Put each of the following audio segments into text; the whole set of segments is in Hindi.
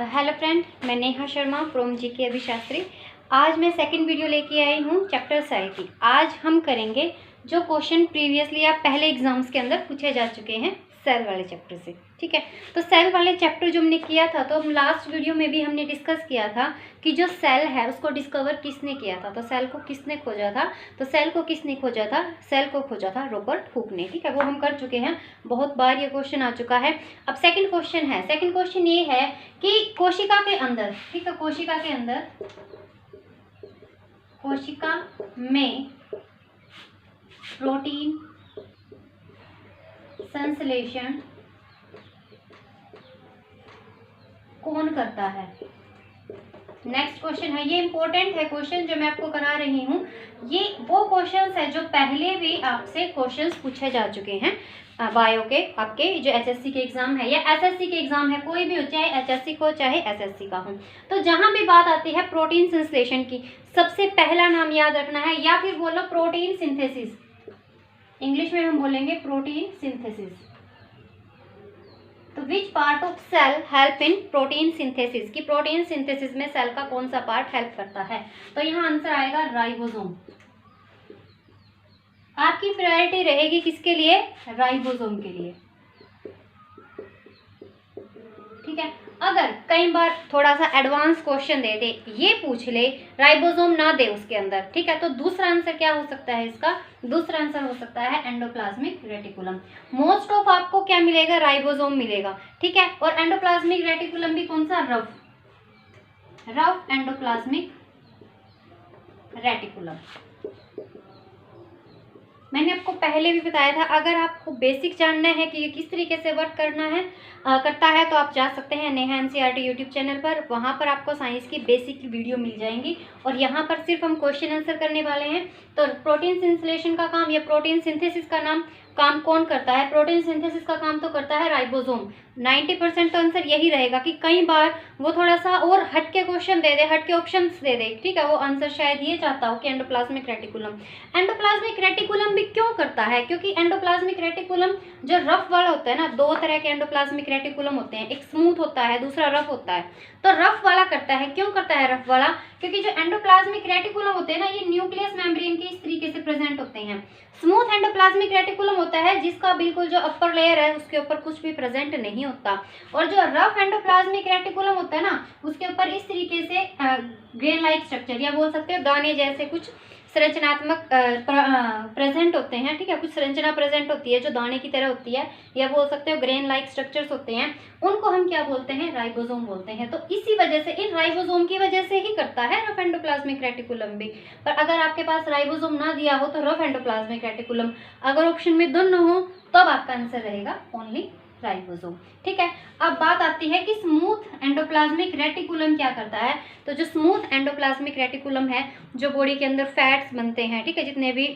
हेलो फ्रेंड, मैं नेहा शर्मा फ्रॉम जीके अभिशास्त्री। आज मैं सेकंड वीडियो लेके आई हूँ चैप्टर सेल की। आज हम करेंगे जो क्वेश्चन प्रीवियसली आप पहले एग्जाम्स के अंदर पूछे जा चुके हैं सेल वाले चैप्टर से। ठीक है, तो सेल वाले चैप्टर जो हमने किया था, तो हम लास्ट वीडियो में भी हमने डिस्कस किया था कि जो सेल है उसको डिस्कवर किसने किया था, तो सेल को किसने खोजा था। तो सेल को किसने खोजा था? सेल को खोजा था रॉबर्ट हुक ने। ठीक है, वो हम कर चुके हैं, बहुत बार ये क्वेश्चन आ चुका है। अब सेकंड क्वेश्चन है, सेकंड क्वेश्चन ये है कि कोशिका के अंदर, ठीक है, कोशिका के अंदर, कोशिका में प्रोटीन संश्लेषण कौन करता है? नेक्स्ट क्वेश्चन है, ये इंपॉर्टेंट है क्वेश्चन जो मैं आपको करा रही हूँ। ये वो क्वेश्चंस है जो पहले भी आपसे क्वेश्चंस पूछे जा चुके हैं बायो के, आपके जो एचएससी के एग्जाम है या एसएससी के एग्जाम है, कोई भी हो, चाहे एचएससी को चाहे एसएससी का हो। तो जहां भी बात आती है प्रोटीन संश्लेषण की, सबसे पहला नाम याद रखना है, या फिर बोलो प्रोटीन सिंथेसिस। इंग्लिश में हम बोलेंगे प्रोटीन सिंथेसिस। तो which part of cell help in protein synthesis, की प्रोटीन सिंथेसिस में सेल का कौन सा पार्ट हेल्प करता है? तो यहाँ आंसर आएगा राइबोसोम। आपकी प्रायोरिटी रहेगी किसके लिए? राइबोसोम के लिए। ठीक है, अगर कई बार थोड़ा सा एडवांस क्वेश्चन दे दे, ये पूछ ले, राइबोसोम ना दे उसके अंदर, ठीक है, तो दूसरा आंसर क्या हो सकता है इसका? दूसरा आंसर हो सकता है एंडोप्लाज्मिक रेटिकुलम। मोस्ट ऑफ आपको क्या मिलेगा? राइबोसोम मिलेगा। ठीक है, और एंडोप्लाज्मिक रेटिकुलम भी कौन सा? Rough endoplasmic reticulum. मैंने आपको पहले भी बताया था, अगर आपको बेसिक जानना है कि ये किस तरीके से वर्क करता है तो आप जा सकते हैं नेहा एनसीईआरटी यूट्यूब चैनल पर। वहाँ पर आपको साइंस की बेसिक वीडियो मिल जाएंगी, और यहाँ पर सिर्फ हम क्वेश्चन आंसर करने वाले हैं। तो प्रोटीन संश्लेषण का काम या प्रोटीन सिंथेसिस का काम कौन करता है? प्रोटीन सिंथेसिस का काम तो करता है राइबोसोम। 90% तो आंसर यही रहेगा कि कई बार वो थोड़ा सा और हटके क्वेश्चन दे दे, हटके ऑप्शंस दे दे। ठीक है, वो आंसर शायद ये चाहता हो कि एंडोप्लाज्मिक रेटिकुलम। एंडोप्लाज्मिक रेटिकुलम भी क्यों करता है? क्योंकि एंडोप्लाज्मिक रेटिकुलम जो रफ वाला होता है ना, दो तरह के एंडोप्लाज्मिक रेटिकुलम होते हैं, एक स्मूथ होता है, दूसरा रफ होता है। तो रफ वाला करता है। क्यों करता है रफ वाला? क्योंकि जो एंडोप्लाज्मिक रेटिकुलम होते हैं ना, ये न्यूक्लियस मेम्ब्रेन के इस तरीके से प्रेजेंट होते हैं। स्मूथ एंडोप्लाज्मिक रेटिकुलम होता है जिसका बिल्कुल जो अपर लेयर है उसके ऊपर कुछ भी प्रेजेंट नहीं होता, और जो रफ एंडोप्लाज्मिक रेटिकुलम होता है ना, उसके ऊपर इस तरीके से ग्रेन लाइक स्ट्रक्चर, या बोल सकते हो दाने जैसे कुछ संरचनात्मक प्रेजेंट होते हैं। ठीक है, कुछ संरचना प्रेजेंट होती है जो दाने की तरह होती है, या बोल सकते हो ग्रेन लाइक स्ट्रक्चर्स होते हैं, उनको हम क्या बोलते हैं? राइबोसोम बोलते हैं। तो इसी वजह से, इन राइबोसोम की वजह से ही करता है रफ एंडोप्लाज्मिक रेटिकुलम भी। पर अगर आपके पास राइबोसोम ना दिया हो तो रफ एंडोप्लाज्मिक रेटिकुलम, अगर ऑप्शन में दोनों हो तब आपका आंसर रहेगा ओनली राइबोसोम। ठीक है, अब बात आती है कि स्मूथ एंडोप्लाज्मिक रेटिकुलम क्या करता है। तो जो स्मूथ एंडोप्लाज्मिक रेटिकुलम है, जो बॉडी के अंदर फैट्स बनते हैं, ठीक है, जितने भी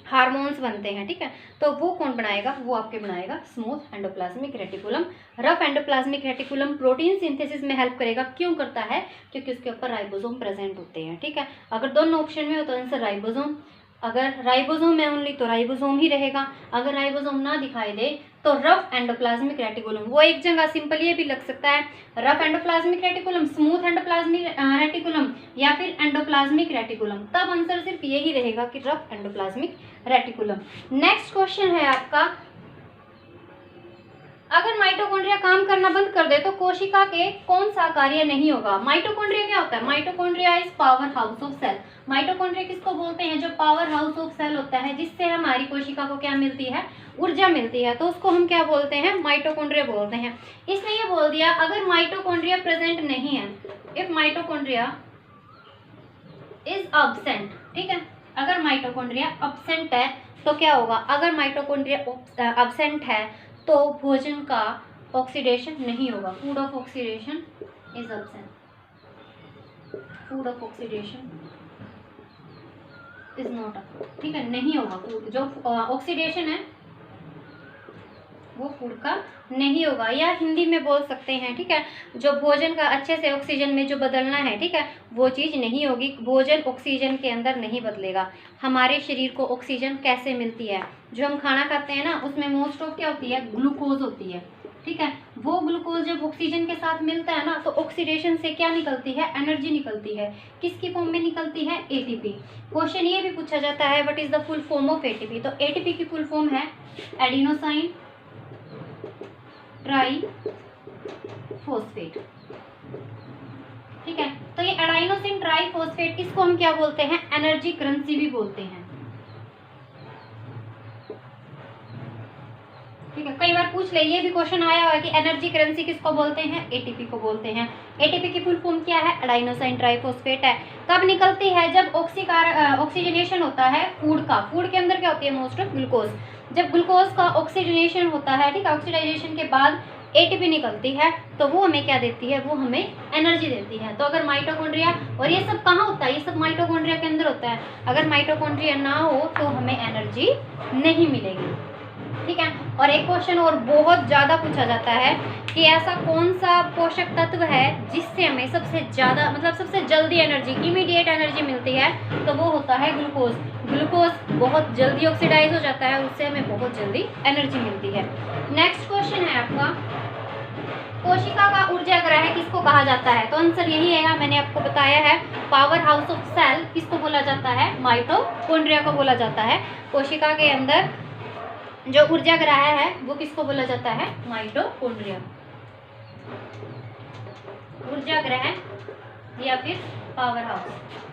हार्मोन्स बनते हैं, ठीक है, तो वो कौन बनाएगा? वो आपके बनाएगा smooth endoplasmic reticulum. Rough endoplasmic reticulum protein synthesis में हेल्प करेगा। क्यों करता है? क्योंकि उसके ऊपर राइबोसोम प्रेजेंट होते हैं। ठीक है, अगर दोनों ऑप्शन में हो तो आंसर राइबोसोम। अगर राइबोसोम है ओनली तो राइबोसोम ही रहेगा। अगर राइबोसोम ना दिखाई दे तो रफ एंडोप्लाज्मिक रेटिकुलम। वो एक जगह सिंपल ये भी लग सकता है, rough endoplasmic reticulum, smooth endoplasmic reticulum, या फिर एंडोप्लाज्मिक रेटिकुलम। तब आंसर सिर्फ यही रहेगा कि rough endoplasmic reticulum. Next question है आपका, अगर माइटोकॉन्ड्रिया काम करना बंद कर दे तो कोशिका के कौन सा कार्य नहीं होगा? माइटोकॉन्ड्रिया क्या होता है? Mitochondria is power house of cell. Mitochondria किसको बोलते हैं? जो पावर हाउस ऑफ सेल होता है, जिससे हमारी कोशिका को क्या मिलती है? ऊर्जा मिलती है, तो उसको हम क्या बोलते हैं? माइटोकॉन्ड्रिया बोलते हैं। इसने ये बोल दिया, अगर माइटोकॉन्ड्रिया प्रेजेंट नहीं है, इफ माइटोकॉन्ड्रिया इज एब्सेंट, ठीक है, अगर माइटोकॉन्ड्रिया एब्सेंट है तो क्या होगा? अगर माइटोकॉन्ड्रिया एब्सेंट है तो भोजन का ऑक्सीडेशन नहीं होगा। Food of oxidation is absent. Food of oxidation is not, ठीक है, नहीं होगा। फूड जो ऑक्सीडेशन है वो फूड का नहीं होगा, या हिंदी में बोल सकते हैं, ठीक है, जो भोजन का अच्छे से ऑक्सीजन में जो बदलना है, ठीक है, वो चीज़ नहीं होगी। भोजन ऑक्सीजन के अंदर नहीं बदलेगा। हमारे शरीर को ऑक्सीजन कैसे मिलती है? जो हम खाना खाते हैं ना, उसमें मोस्ट ऑफ क्या होती है? ग्लूकोज होती है। ठीक है, वो ग्लूकोज जब ऑक्सीजन के साथ मिलता है ना, तो ऑक्सीडेशन से क्या निकलती है, एनर्जी निकलती है। किसकी फॉर्म में निकलती है, एटीपी। क्वेश्चन ये भी पूछा जाता है what is the full form of ATP. तो एटीपी की फुल फॉर्म है एडिनोसाइन ट्राई फॉस्फेट। ठीक है, तो ये एडाइनोसिन ट्राई फॉस्फेट, इसको हम क्या बोलते हैं, एनर्जी करेंसी भी बोलते हैं। ठीक है, कई बार पूछ ले, ये भी क्वेश्चन आया हुआ है कि एनर्जी करेंसी किसको बोलते हैं, एटीपी को बोलते हैं। एटीपी की फुल फॉर्म क्या है, एडाइनोसाइन ट्राइफॉस्फेट है। कब निकलती है, जब ऑक्सीजनेशन होता है फूड का। फूड के अंदर क्या होती है, मोस्ट ऑफ ग्लूकोज। जब ग्लूकोज का ऑक्सीजनेशन होता है, ठीक है, ऑक्सीडाइजेशन के बाद एटीपी निकलती है, तो वो हमें क्या देती है, वो हमें एनर्जी देती है। तो अगर माइटोकॉन्ड्रिया, और ये सब कहाँ होता है, ये सब माइटोकॉन्ड्रिया के अंदर होता है। अगर माइटोकॉन्ड्रिया ना हो तो हमें एनर्जी नहीं मिलेगी। ठीक है, और एक क्वेश्चन और बहुत ज़्यादा पूछा जाता है कि ऐसा कौन सा पोषक तत्व है जिससे हमें सबसे ज़्यादा, मतलब सबसे जल्दी एनर्जी, इमीडिएट एनर्जी मिलती है, तो वो होता है ग्लूकोज। ग्लूकोज बहुत जल्दी ऑक्सीडाइज हो जाता है, उससे हमें बहुत जल्दी एनर्जी मिलती है। नेक्स्ट क्वेश्चन है आपका, कोशिका का ऊर्जा ग्रह किसको कहा जाता है। तो आंसर यही है, मैंने आपको बताया है, पावर हाउस ऑफ सेल किसको बोला जाता है, माइटोकॉन्ड्रिया को बोला जाता है। कोशिका के अंदर जो ऊर्जा ग्रह है वो किसको बोला जाता है, माइटोकॉन्ड्रिया। ऊर्जा ग्रह या फिर पावर हाउस।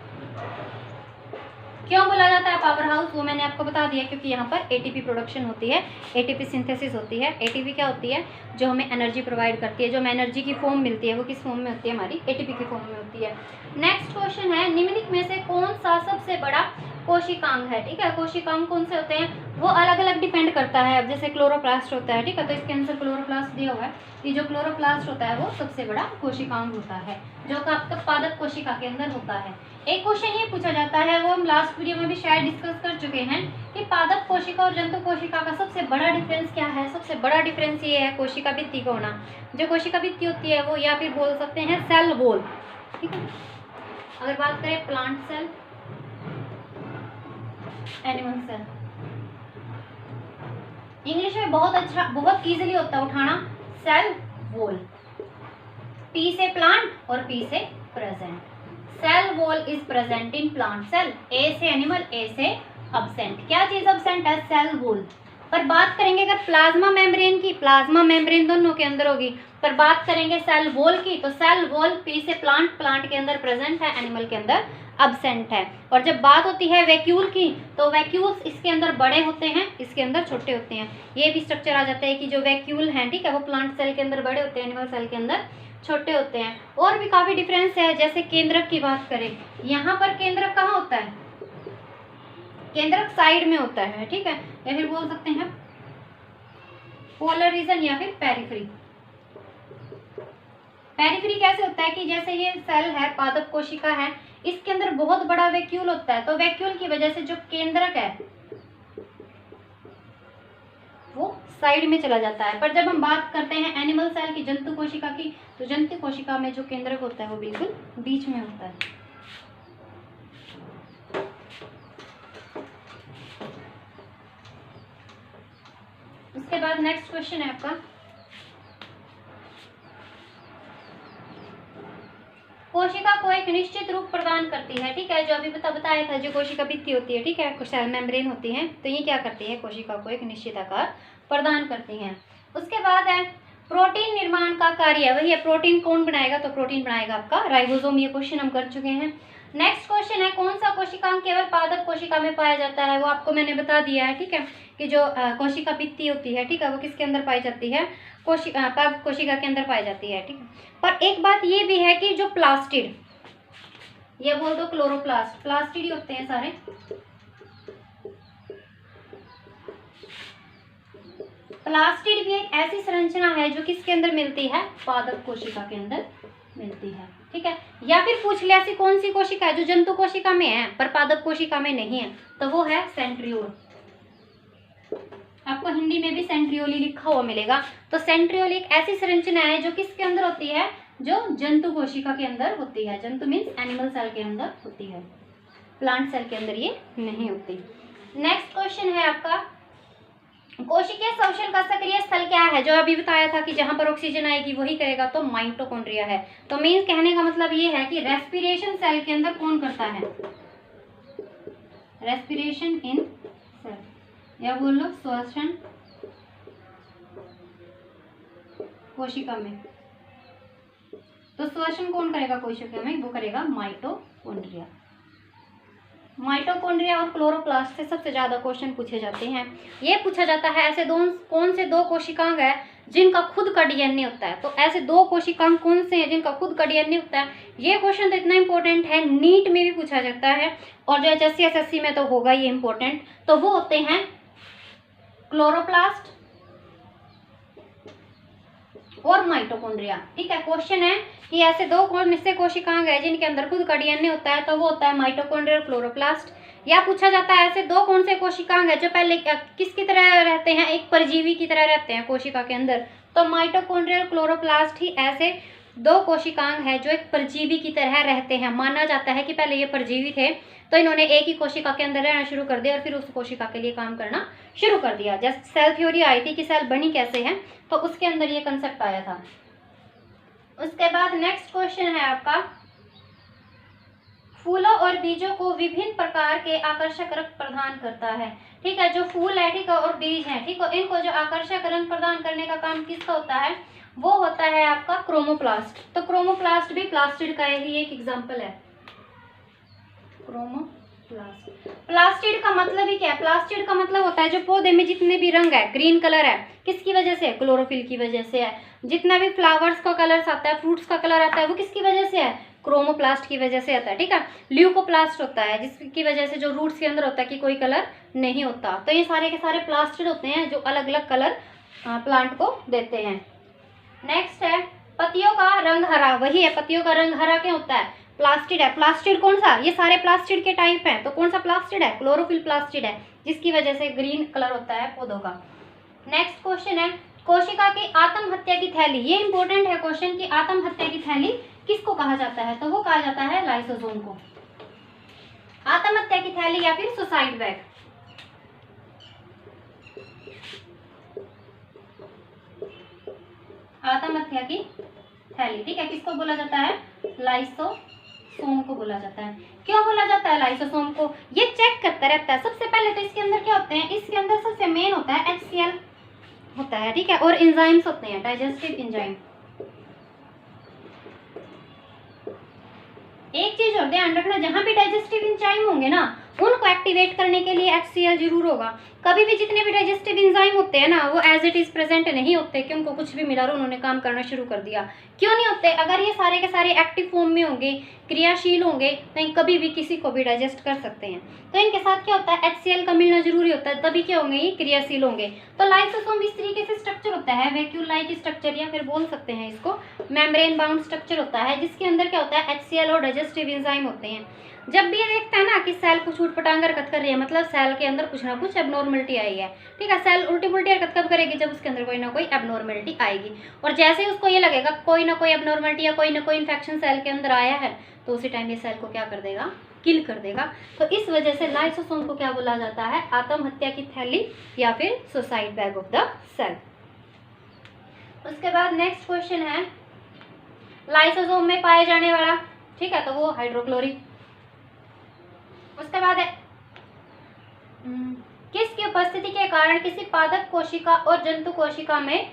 क्यों बोला जाता है पावर हाउस, वो मैंने आपको बता दिया, क्योंकि यहाँ पर एटीपी प्रोडक्शन होती है, एटीपी सिंथेसिस होती है। एटीपी क्या होती है, जो हमें एनर्जी प्रोवाइड करती है। जो हमें एनर्जी की फॉर्म मिलती है वो किस फॉर्म में होती है, हमारी एटीपी की फॉर्म में होती है। नेक्स्ट क्वेश्चन है, निम्नलिखित में से कौन सा सबसे बड़ा कोशिकांग है। ठीक है, कोशिकांग कौन से होते हैं, वो अलग अलग डिपेंड करता है। अब जैसे क्लोरोप्लास्ट होता है, ठीक है, तो इसके आंसर क्लोरोप्लास्ट दिया हुआ है। ये जो क्लोरोप्लास्ट होता है वो सबसे बड़ा कोशिकांग होता है, जो कि आपका पादप कोशिका के अंदर होता है। एक क्वेश्चन ये पूछा जाता है, वो हम लास्ट वीडियो में भी शायद डिस्कस कर चुके हैं, कि पादप कोशिका और जंतु कोशिका का सबसे बड़ा डिफरेंस क्या है। सबसे बड़ा डिफरेंस ये है कोशिका भित्ति का होना। जो कोशिका भित्ति होती है वो, या फिर बोल सकते हैं सेल वॉल। ठीक है, अगर बात करें plant cell, animal cell, English में बहुत अच्छा, बहुत इजीली होता है उठाना, सेल वॉल। पी से प्लांट और पी से present. Cell wall is present in plant cell. A से एनिमल, ए से अब्सेंट। क्या चीज अब्सेंट है, सेल वॉल। पर बात करेंगे अगर प्लाज्मा मेम्ब्रेन की, प्लाज्मा मेम्ब्रेन दोनों के अंदर होगी। पर बात करेंगे सेल वॉल की, तो सेल वॉल पी से प्लांट, प्लांट के अंदर प्रेजेंट है, एनिमल के अंदर अब्सेंट है। और जब बात होती है वैक्यूल की, तो वैक्यूल्स इसके अंदर बड़े होते हैं, इसके अंदर छोटे होते हैं। ये भी स्ट्रक्चर आ जाता है कि जो वैक्यूल हैं, ठीक है, वो प्लांट सेल के अंदर बड़े होते हैं, एनिमल सेल के अंदर छोटे होते हैं। और भी काफी डिफरेंस है, जैसे केंद्रक की बात करें, यहाँ पर केंद्रक कहाँ होता है, केंद्रक साइड में होता है। ठीक है, या फिर बोल सकते हैं पोलर रीजन या फिर पेरिफेरी। पेरिफेरी कैसे होता है कि जैसे ये सेल है, पादप कोशिका है, इसके अंदर बहुत बड़ा वैक्यूल होता है, तो वैक्यूल की वजह से जो केंद्रक है वो साइड में चला जाता है। पर जब हम बात करते हैं एनिमल सेल की, जंतु कोशिका की, तो जंतु कोशिका में जो केंद्रक होता है वो बिल्कुल बीच में होता है। उसके बाद नेक्स्ट क्वेश्चन है आपका, कोशिका को एक निश्चित रूप प्रदान करती है। ठीक है, जो अभी बताया था, जो कोशिका भित्ति होती है, ठीक है, कुछ सेल मेम्ब्रेन होती है, तो ये क्या करती है, कोशिका को एक निश्चित आकार प्रदान करती हैं। उसके बाद है प्रोटीन निर्माण का कार्य। वही है, प्रोटीन कौन बनाएगा, तो प्रोटीन बनाएगा आपका राइबोसोम। ये क्वेश्चन हम कर चुके हैं। नेक्स्ट क्वेश्चन है, कौन सा कोशिकांग केवल पादप कोशिका में पाया जाता है। वो आपको मैंने बता दिया है। ठीक है, कि जो कोशिका भित्ति होती है, ठीक है, वो किसके अंदर पाई जाती है, पादप कोशिका के अंदर पाई जाती है। ठीक है, पर एक बात ये भी है कि जो प्लास्टिड, ये बोल दो क्लोरोप्लास्ट, प्लास्टिड ही होते हैं सारे। प्लास्टिड भी एक ऐसी संरचना है जो किसके अंदर मिलती है, पादप कोशिका के अंदर मिलती है। ठीक है, या फिर पूछ ले ऐसी कौन सी कोशिका है जो जंतु कोशिका में है पर पादप कोशिका में नहीं है, तो वो है सेंट्रियोल। आपको हिंदी में भी सेंट्रियोली लिखा हुआ मिलेगा। तो सेंट्रियोल एक ऐसी संरचना है जो किसके अंदर होती है, जो जंतु कोशिका के अंदर होती है। जंतु मीन्स एनिमल सेल के अंदर होती है, प्लांट सेल के अंदर ये नहीं होती। नेक्स्ट क्वेश्चन है आपका, कोशिकीय शोषण का सक्रिय स्थल क्या है, जो अभी बताया था कि जहां पर ऑक्सीजन आएगी वही करेगा, तो माइटोकॉन्ड्रिया है। तो मीन्स कहने का मतलब ये है कि रेस्पिरेशन सेल के अंदर कौन करता है, रेस्पिरेशन इन सेल, या बोल लो श्वसन कोशिका में। तो श्वसन कौन करेगा कोशिका में, वो करेगा माइटोकॉन्ड्रिया। माइटोकॉन्ड्रिया और क्लोरोप्लास्ट से सबसे ज्यादा क्वेश्चन पूछे जाते हैं। ये पूछा जाता है ऐसे कौन से दो कोशिकांग है जिनका खुद का डीएनए होता है। तो ऐसे दो कोशिकांग कौन से हैं जिनका खुद का डीएनए होता है। ये क्वेश्चन तो इतना इंपॉर्टेंट है, नीट में भी पूछा जाता है और जो HSC SSC में तो होगा ये इंपॉर्टेंट। तो वो होते हैं क्लोरोप्लास्ट और माइटोकॉन्ड्रिया। ठीक है, क्वेश्चन है कि ऐसे दो कौन से कोशिकांग है जिनके अंदर खुद का डीएनए होता है, तो वो होता है माइटोकॉन्ड्रिया और क्लोरोप्लास्ट। या पूछा जाता है ऐसे दो कौन से कोशिकांग है जो पहले किसकी तरह रहते हैं, एक परजीवी की तरह रहते हैं कोशिका के अंदर। तो माइटोकॉन्ड्रिया और क्लोरोप्लास्ट ही ऐसे दो कोशिकांग है जो एक परजीवी की तरह रहते हैं। माना जाता है कि पहले ये परजीवी थे, तो इन्होंने एक ही कोशिका के अंदर रहना शुरू कर दिया और फिर उस कोशिका के लिए काम करना शुरू कर दिया। जैसे सेल थ्योरी आई थी कि सेल बनी कैसे है, तो उसके अंदर ये कंसेप्ट आया था। उसके बाद नेक्स्ट क्वेश्चन है आपका, फूलों और बीजों को विभिन्न प्रकार के आकर्षक रंग प्रदान करता है। ठीक है, जो फूल है, ठीक है, और बीज है, ठीक है, इनको जो आकर्षक रंग प्रदान करने का काम किसका होता है, वो होता है आपका क्रोमोप्लास्ट। तो क्रोमोप्लास्ट भी प्लास्टिड का ही एक एग्जाम्पल है, क्रोमोप्लास्ट। प्लास्टिड का मतलब ही क्या है, प्लास्टिड का मतलब होता है जो पौधे में जितने भी रंग है, ग्रीन कलर है, किसकी वजह से है, क्लोरोफिल की वजह से है। जितना भी फ्लावर्स का कलर आता है, फ्रूट्स का कलर आता है, वो किसकी वजह से है, क्रोमोप्लास्ट की वजह से आता है। ठीक है, ल्यूकोप्लास्ट होता है जिसकी वजह से जो रूट्स के अंदर होता है कि कोई कलर नहीं होता। तो ये सारे के सारे प्लास्टिड होते हैं जो अलग अलग कलर प्लांट को देते हैं। नेक्स्ट है पत्तियों का रंग हरा, वही है, पत्तियों का रंग हरा क्या होता है, प्लास्टिड है। प्लास्टिड कौन सा, ये सारे प्लास्टिड के टाइप हैं, तो कौन सा प्लास्टिड है, क्लोरोफिल प्लास्टिड है, जिसकी वजह से ग्रीन कलर होता है पौधों का। नेक्स्ट क्वेश्चन है कोशिका की आत्महत्या की थैली। ये इंपॉर्टेंट है क्वेश्चन की आत्महत्या की थैली किसको कहा जाता है, तो वो कहा जाता है लाइसोसोम को। आत्महत्या की थैली या फिर सुसाइड बैग। आत्महत्या की थैली, ठीक है, किसको बोला जाता है, लाइसोसोम को बोला जाता है। क्यों बोला जाता है लाइसोसोम को, ये चेक करता रहता है। सबसे पहले तो इसके अंदर क्या होते हैं, इसके अंदर सबसे मेन होता है HCl होता है, ठीक है, और एंजाइम्स होते हैं, डाइजेस्टिव एंजाइम। एक चीज और ध्यान रखना, जहां भी डाइजेस्टिव एंजाइम होंगे ना, उनको एक्टिवेट करने के लिए HCl जरूर होगा। कभी भी जितने भी डाइजेस्टिव एंजाइम होते हैं ना, वो एज इट इज प्रेजेंट नहीं होते कि उनको कुछ भी मिला और उन्होंने काम करना शुरू कर दिया। क्यों नहीं होते, अगर ये सारे के सारे एक्टिव फॉर्म में होंगे, क्रियाशील होंगे, तो कभी भी किसी को भी डाइजेस्ट कर सकते हैं। तो इनके साथ क्या होता है, HCl का मिलना जरूरी होता है, तभी क्या होंगे, ये क्रियाशील होंगे। तो लाइसोसोम इस तरीके से स्ट्रक्चर होता है, वैक्यूल लाइक स्ट्रक्चर, या फिर बोल सकते हैं इसको मेम्ब्रेन बाउंड स्ट्रक्चर होता है, जिसके अंदर क्या होता है, HCl और डाइजेस्टिव एंजाइम होते हैं। जब भी ये देखता है ना कि सेल कुछ उठपटांग हरकत कर रही है, मतलब सेल के अंदर कुछ ना कुछ एबनॉर्मलिटी आई है। ठीक है, सेल उल्टी पुल्टी हरकत कब करेगी, जब उसके अंदर कोई ना कोई एबनॉर्मलिटी आएगी। और जैसे ही उसको ये लगेगा कोई ना कोई एबनॉर्मलिटी या कोई ना कोई इन्फेक्शन सेल के अंदर आया है, तो उसी टाइम ये सेल को क्या कर देगा, किल कर देगा। तो इस वजह से लाइसोसोम को क्या बोला जाता है, आत्महत्या की थैली या फिर suicide bag of the cell. उसके बाद नेक्स्ट क्वेश्चन है लाइसोसोम में पाए जाने वाला, ठीक है, तो वो हाइड्रोक्लोरिक। उसके बाद है किसकी उपस्थिति के कारण किसी पादप कोशिका और जंतु कोशिका में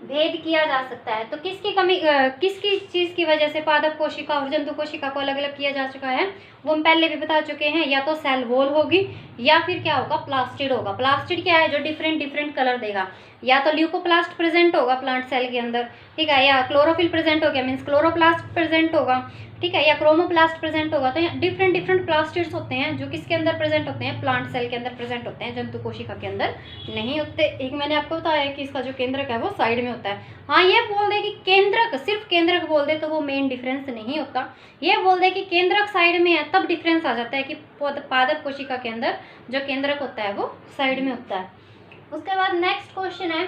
भेद किया जा सकता है। तो किसकी चीज की वजह से पादप कोशिका और जंतु कोशिका को अलग अलग किया जा चुका है, वो हम पहले भी बता चुके हैं। या तो सेल वॉल होगी या फिर क्या होगा, प्लास्टिड होगा। प्लास्टिड क्या है, जो डिफरेंट कलर देगा। या तो ल्यूकोप्लास्ट प्रेजेंट होगा प्लांट सेल के अंदर, ठीक है, या क्लोरोफिल प्रेजेंट हो गया मीन्स क्लोरोप्लास्ट प्रेजेंट होगा, ठीक है, या क्रोमोप्लास्ट प्रेजेंट होगा। तो डिफरेंट प्लास्टिड्स होते हैं जो किसके अंदर प्रेजेंट होते हैं, प्लांट सेल के अंदर प्रेजेंट होते हैं, जंतु कोशिका के अंदर नहीं होते। एक मैंने आपको बताया कि इसका जो केंद्रक है वो साइड में होता है। हाँ, ये बोल दे कि केंद्रक, सिर्फ केंद्रक बोल दे तो वो मेन डिफरेंस नहीं होता। ये बोल दे कि केंद्रक साइड में है, तब डिफरेंस आ जाता है कि पादप कोशिका के अंदर जो केंद्रक होता है वो साइड में होता है। उसके बाद नेक्स्ट क्वेश्चन है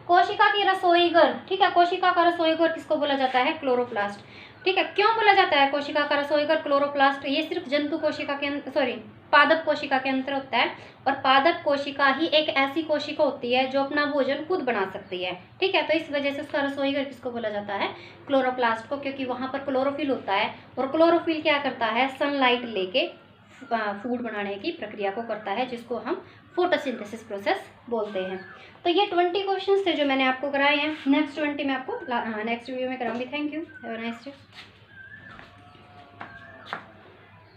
कोशिका की रसोई घर, ठीक है, कोशिका का रसोई घर किसको बोला जाता है, क्लोरोप्लास्ट। ठीक है। क्यों बोला जाता है कोशिका का रसोई घर क्लोरोप्लास्ट? ये सिर्फ जंतु कोशिका के पादप कोशिका के अंदर होता है, और पादप कोशिका ही एक ऐसी कोशिका होती है जो अपना भोजन खुद बना सकती है। ठीक है, तो इस वजह से उसका रसोई घर किसको बोला जाता है? क्लोरोप्लास्ट को, क्योंकि वहाँ पर क्लोरोफिल होता है, और क्लोरोफिल क्या करता है? सनलाइट लेके फूड बनाने की प्रक्रिया को करता है, जिसको हम फोटोसिंथेसिस प्रोसेस बोलते हैं। तो ये 20 क्वेश्चंस थे जो मैंने आपको कराए हैं। नेक्स्ट 20 मैं आपको नेक्स्ट वीडियो में कराऊंगी। Thank you, have a nice day.